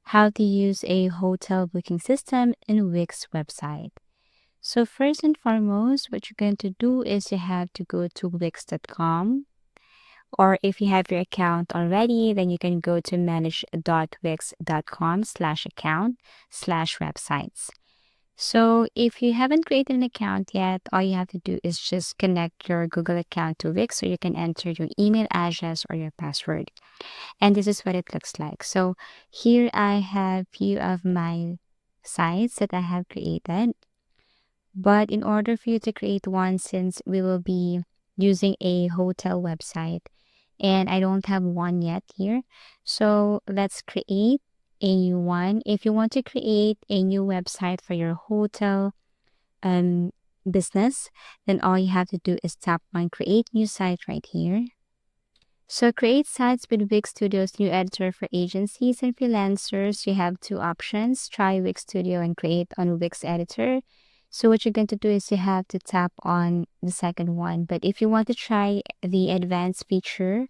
how to use a hotel booking system in Wix website. So first and foremost, what you're going to do is you have to go to wix.com, or if you have your account already, then you can go to manage.wix.com/account/websites. So if you haven't created an account yet, all you have to do is just connect your Google account to Wix, so you can enter your email address or your password. And this is what it looks like. So here I have few of my sites that I have created. But in order for you to create one, since we will be using a hotel website and I don't have one yet here, so let's create a new one. If you want to create a new website for your hotel um business, then all you have to do is tap on create new site right here. So create sites with Wix Studio's new editor for agencies and freelancers. You have two options: try Wix Studio and create on Wix editor. So what you're going to do is you have to tap on the second one. But if you want to try the advanced feature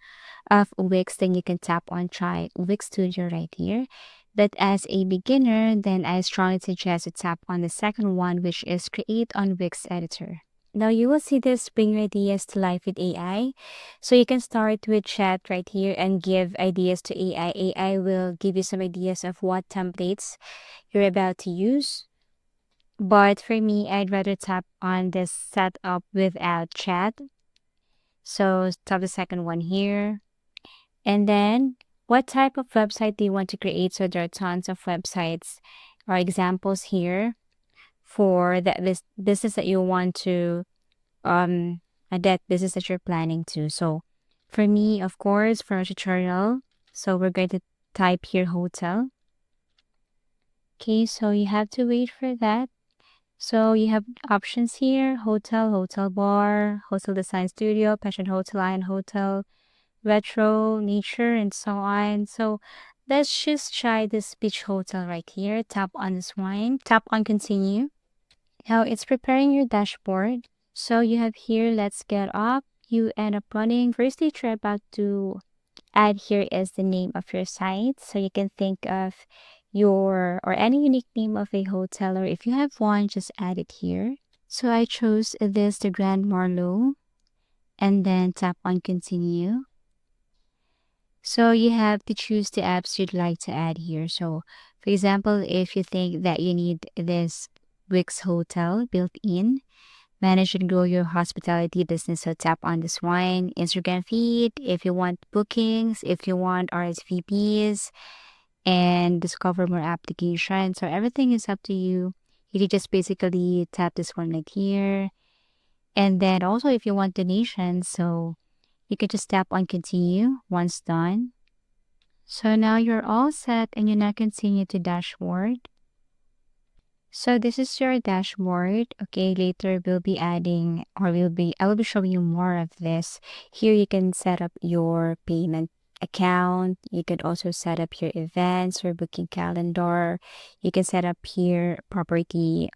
of Wix, then you can tap on try Wix Studio right here. But as a beginner, then I strongly suggest to tap on the second one, which is create on Wix editor. Now you will see this bring your ideas to life with AI. So you can start with chat right here and give ideas to AI. AI will give you some ideas of what templates you're about to use. But for me, I'd rather tap on this setup without chat. So tap the second one here. And then what type of website do you want to create? So there are tons of websites or examples here for this business that you want to that business that you're planning to. So for me, of course, for a tutorial, so we're going to type here hotel. Okay, so you have to wait for that. So you have options here: hotel, hotel bar, hotel design studio, passion hotel, lion hotel, retro, nature, and so on. So let's just try this beach hotel right here. Tap on this one, tap on continue. Now it's preparing your dashboard. So you have here, let's get up. You end up running. First that you're about to add here is the name of your site. So you can think of your or any unique name of a hotel, or if you have one, just add it here. So I chose this, the Grand Marlowe, and then tap on continue. So you have to choose the apps you'd like to add here. So for example, if you think that you need this Wix hotel built in, manage and grow your hospitality business. So tap on this one. Instagram feed, if you want bookings, if you want RSVPs, and discover more applications. So everything is up to you. You can just basically tap this one right here. And then also if you want donations, so you can just tap on continue once done. So now you're all set and you now continue to dashboard. So this is your dashboard. Okay, later we'll be adding or I will be showing you more of this. Here you can set up your payment account. You can also set up your events or booking calendar. You can set up here property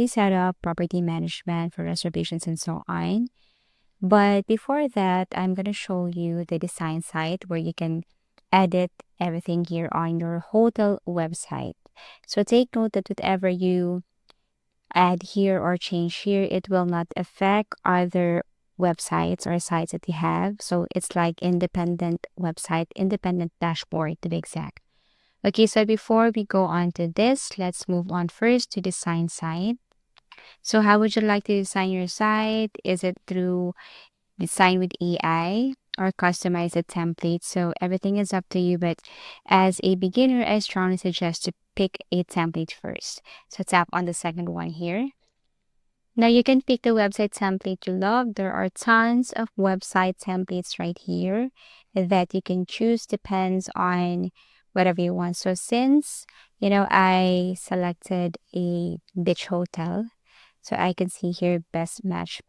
setup, property management for reservations and so on. But before that, I'm gonna show you the design site where you can edit everything here on your hotel website. So take note that whatever you add here or change here, it will not affect other websites or sites that you have. So it's like independent website, independent dashboard to be exact. Okay, so before we go on to this, let's move on first to design site. So how would you like to design your site? Is it through design with AI or customize a template? So everything is up to you, but as a beginner, I strongly suggest to pick a template first. So tap on the second one here. Now you can pick the website template you love. There are tons of website templates right here that you can choose, depends on whatever you want. So since, I selected a beach hotel, so I can see here best match.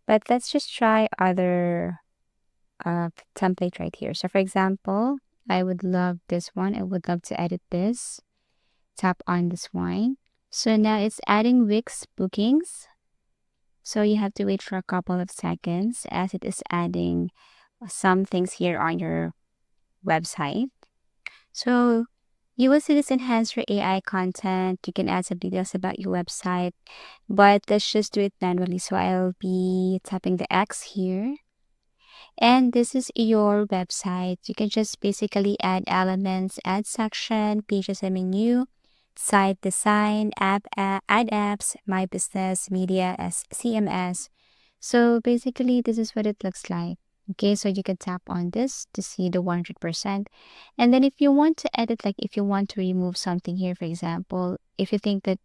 But let's just try other template right here. So for example, I would love this one. I would love to edit this. Tap on this one. So now it's adding Wix bookings. So you have to wait for a couple of seconds as it is adding some things here on your website. So you will see this enhance your AI content. You can add some details about your website, but let's just do it manually. So I'll be tapping the X here. And this is your website. You can just basically add elements, add section, pages and menu, site design, add apps, my business, media as CMS. So basically, this is what it looks like. Okay, so you can tap on this to see the 100%. And then if you want to edit, like if you want to remove something here, for example, if you think that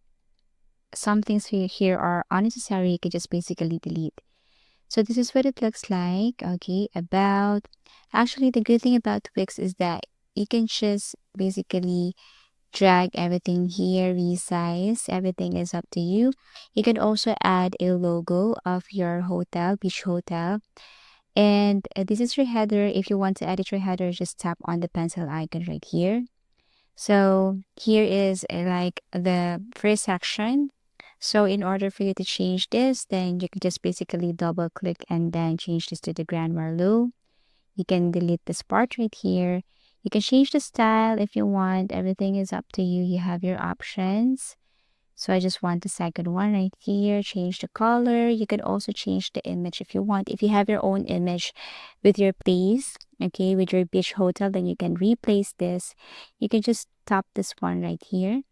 some things here are unnecessary, you can just basically delete. So this is what it looks like. Okay, actually the good thing about Wix is that you can just basically drag everything here, resize, everything is up to you. You can also add a logo of your hotel, beach hotel. And this is your header. If you want to edit your header, just tap on the pencil icon right here. So here is like the first section. So in order for you to change this, then you can just basically double click and then change this to the Grand Marleau. You can delete this part right here. You can change the style if you want. Everything is up to you. You have your options. So I just want the second one right here. Change the color. You can also change the image if you want. If you have your own image with your place, okay, with your beach hotel, then you can replace this. You can just tap this one right here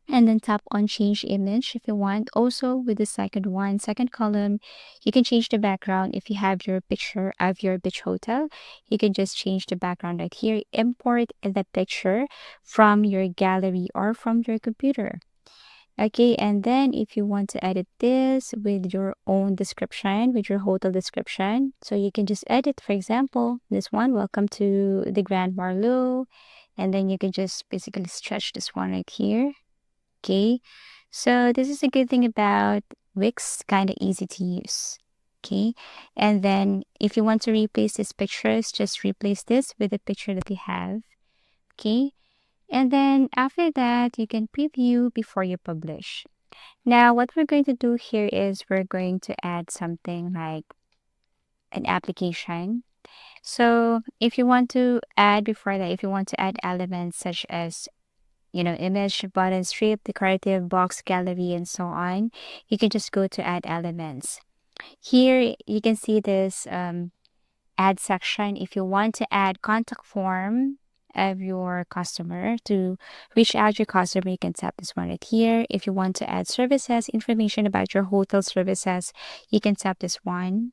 and then tap on change image if you want. Also with the second one, second column, you can change the background. If you have your picture of your beach hotel, you can just change the background right here. Import the picture from your gallery or from your computer. Okay, and then if you want to edit this with your own description, with your hotel description, so you can just edit, for example, this one, welcome to the Grand Marleau, and then you can just basically stretch this one right here. Okay, so this is a good thing about Wix, kind of easy to use. Okay, and then if you want to replace these pictures, just replace this with the picture that you have. Okay, and then after that, you can preview before you publish. Now, what we're going to do here is we're going to add something like an application. So if you want to add before that, if you want to add elements such as, image, button, strip, decorative, box, gallery, and so on, you can just go to add elements. Here, you can see this add section. If you want to add contact form of your customer to reach out your customer, you can tap this one right here. If you want to add services, information about your hotel services, you can tap this one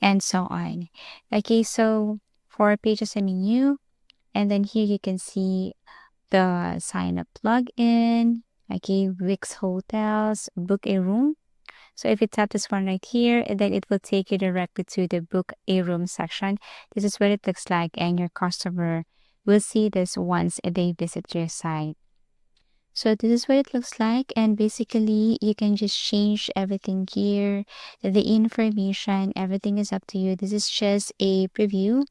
and so on. Okay, so for pages and menu, and then here you can see the sign up plugin. Okay, Wix Hotels, book a room. So if you tap this one right here, then it will take you directly to the book a room section. This is what it looks like, and your customer will see this once they visit your site. So this is what it looks like, and basically you can just change everything here. The information, everything is up to you. This is just a preview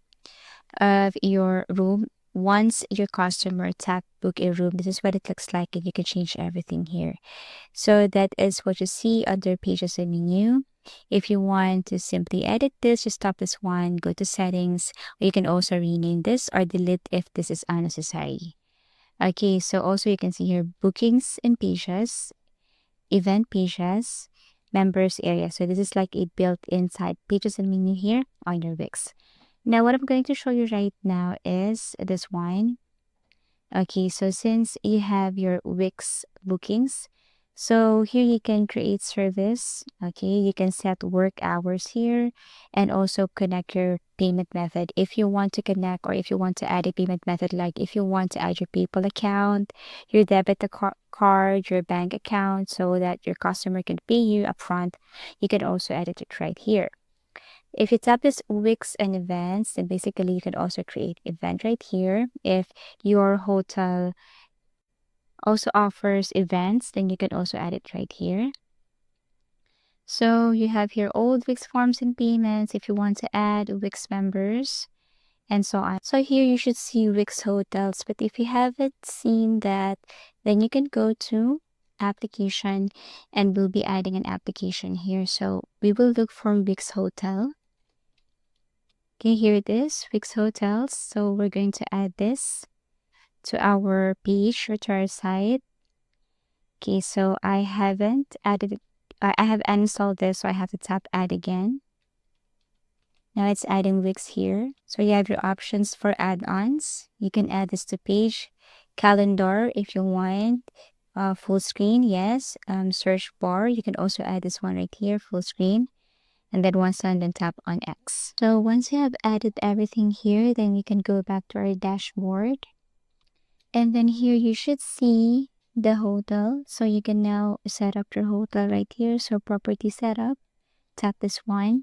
of your room. Once your customer tap book a room, this is what it looks like, and you can change everything here. So that is what you see under pages and menu. If you want to simply edit this, just tap this one, go to settings, or you can also rename this or delete if this is unnecessary. Okay, so also you can see here bookings and pages, event pages, members area. So this is like a built inside pages and menu here on your Wix. Now what I'm going to show you right now is this one. Okay, so since you have your Wix bookings, so here you can create service. Okay, you can set work hours here and also connect your payment method. If you want to connect or if you want to add a payment method, like if you want to add your PayPal account, your card, your bank account, so that your customer can pay you upfront, you can also edit it right here. If you tap this Wix and events, then basically you can also create event right here. If your hotel also offers events, then you can also add it right here. So you have here old Wix forms and payments if you want to add Wix members and so on. So here you should see Wix hotels, but if you haven't seen that, then you can go to application and we'll be adding an application here. So we will look for Wix hotel. Okay, here it is, Wix hotels. So we're going to add this. to our page or to our site. Okay, so I haven't added it. I have uninstalled this, so I have to tap add again. Now it's adding Wix here. So you have your options for add-ons. You can add this to page, calendar if you want, full screen, yes. Search bar, you can also add this one right here, full screen. And then once done, then tap on X. So once you have added everything here, then you can go back to our dashboard. And then here you should see the hotel. So you can now set up your hotel right here. So property setup, tap this one.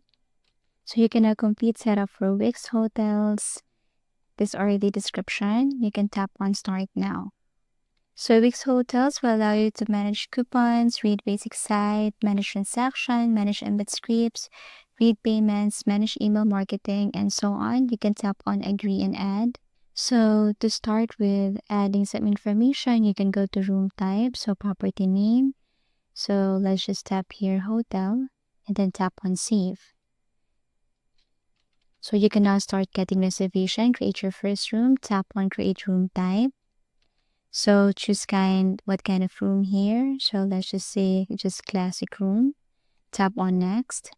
So you can complete setup for Wix hotels. These are the description. You can tap on start now. So Wix hotels will allow you to manage coupons, read basic site, manage transaction, manage embed scripts, read payments, manage email marketing, and so on. You can tap on agree and add. So to start with adding some information, you can go to room type, so property name. So let's just tap here hotel and then tap on save. So you can now start getting reservation, create your first room, tap on create room type. So choose what kind of room here. So let's just say just classic room. Tap on next.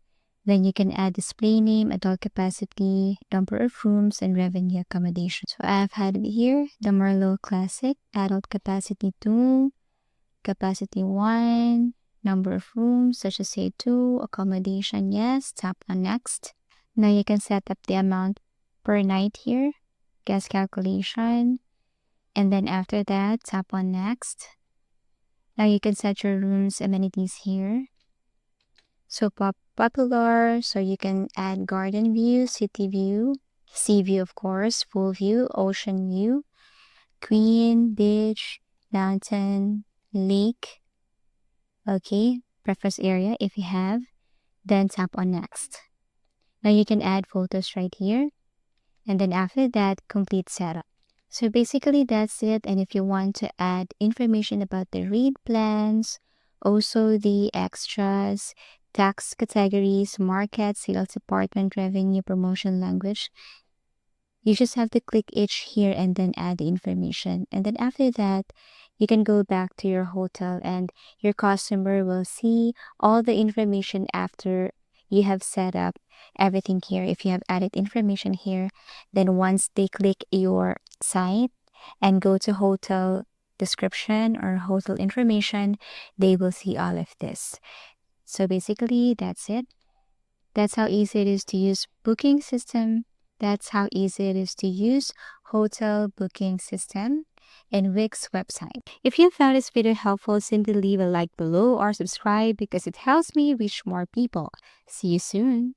Then you can add display name, adult capacity, number of rooms, and revenue accommodation. So I've had it here, the Merlot Classic, adult capacity 2, capacity 1, number of rooms, such as say 2, accommodation, yes, tap on next. Now you can set up the amount per night here, guest calculation, and then after that, tap on next. Now you can set your room's amenities here. So popular, so you can add garden view, city view, sea view of course, full view, ocean view, queen, beach, mountain, lake. Okay, preference area if you have, then tap on next. Now you can add photos right here, and then after that, complete setup. So basically that's it. And if you want to add information about the read plans, also the extras, tax categories, market, sales department, revenue, promotion, language, you just have to click each here and then add the information. And then after that, you can go back to your hotel and your customer will see all the information after you have set up everything here. If you have added information here, then once they click your site and go to hotel description or hotel information, they will see all of this. So basically, that's it. That's how easy it is to use booking system. That's how easy it is to use hotel booking system in Wix website. If you found this video helpful, simply leave a like below or subscribe because it helps me reach more people. See you soon.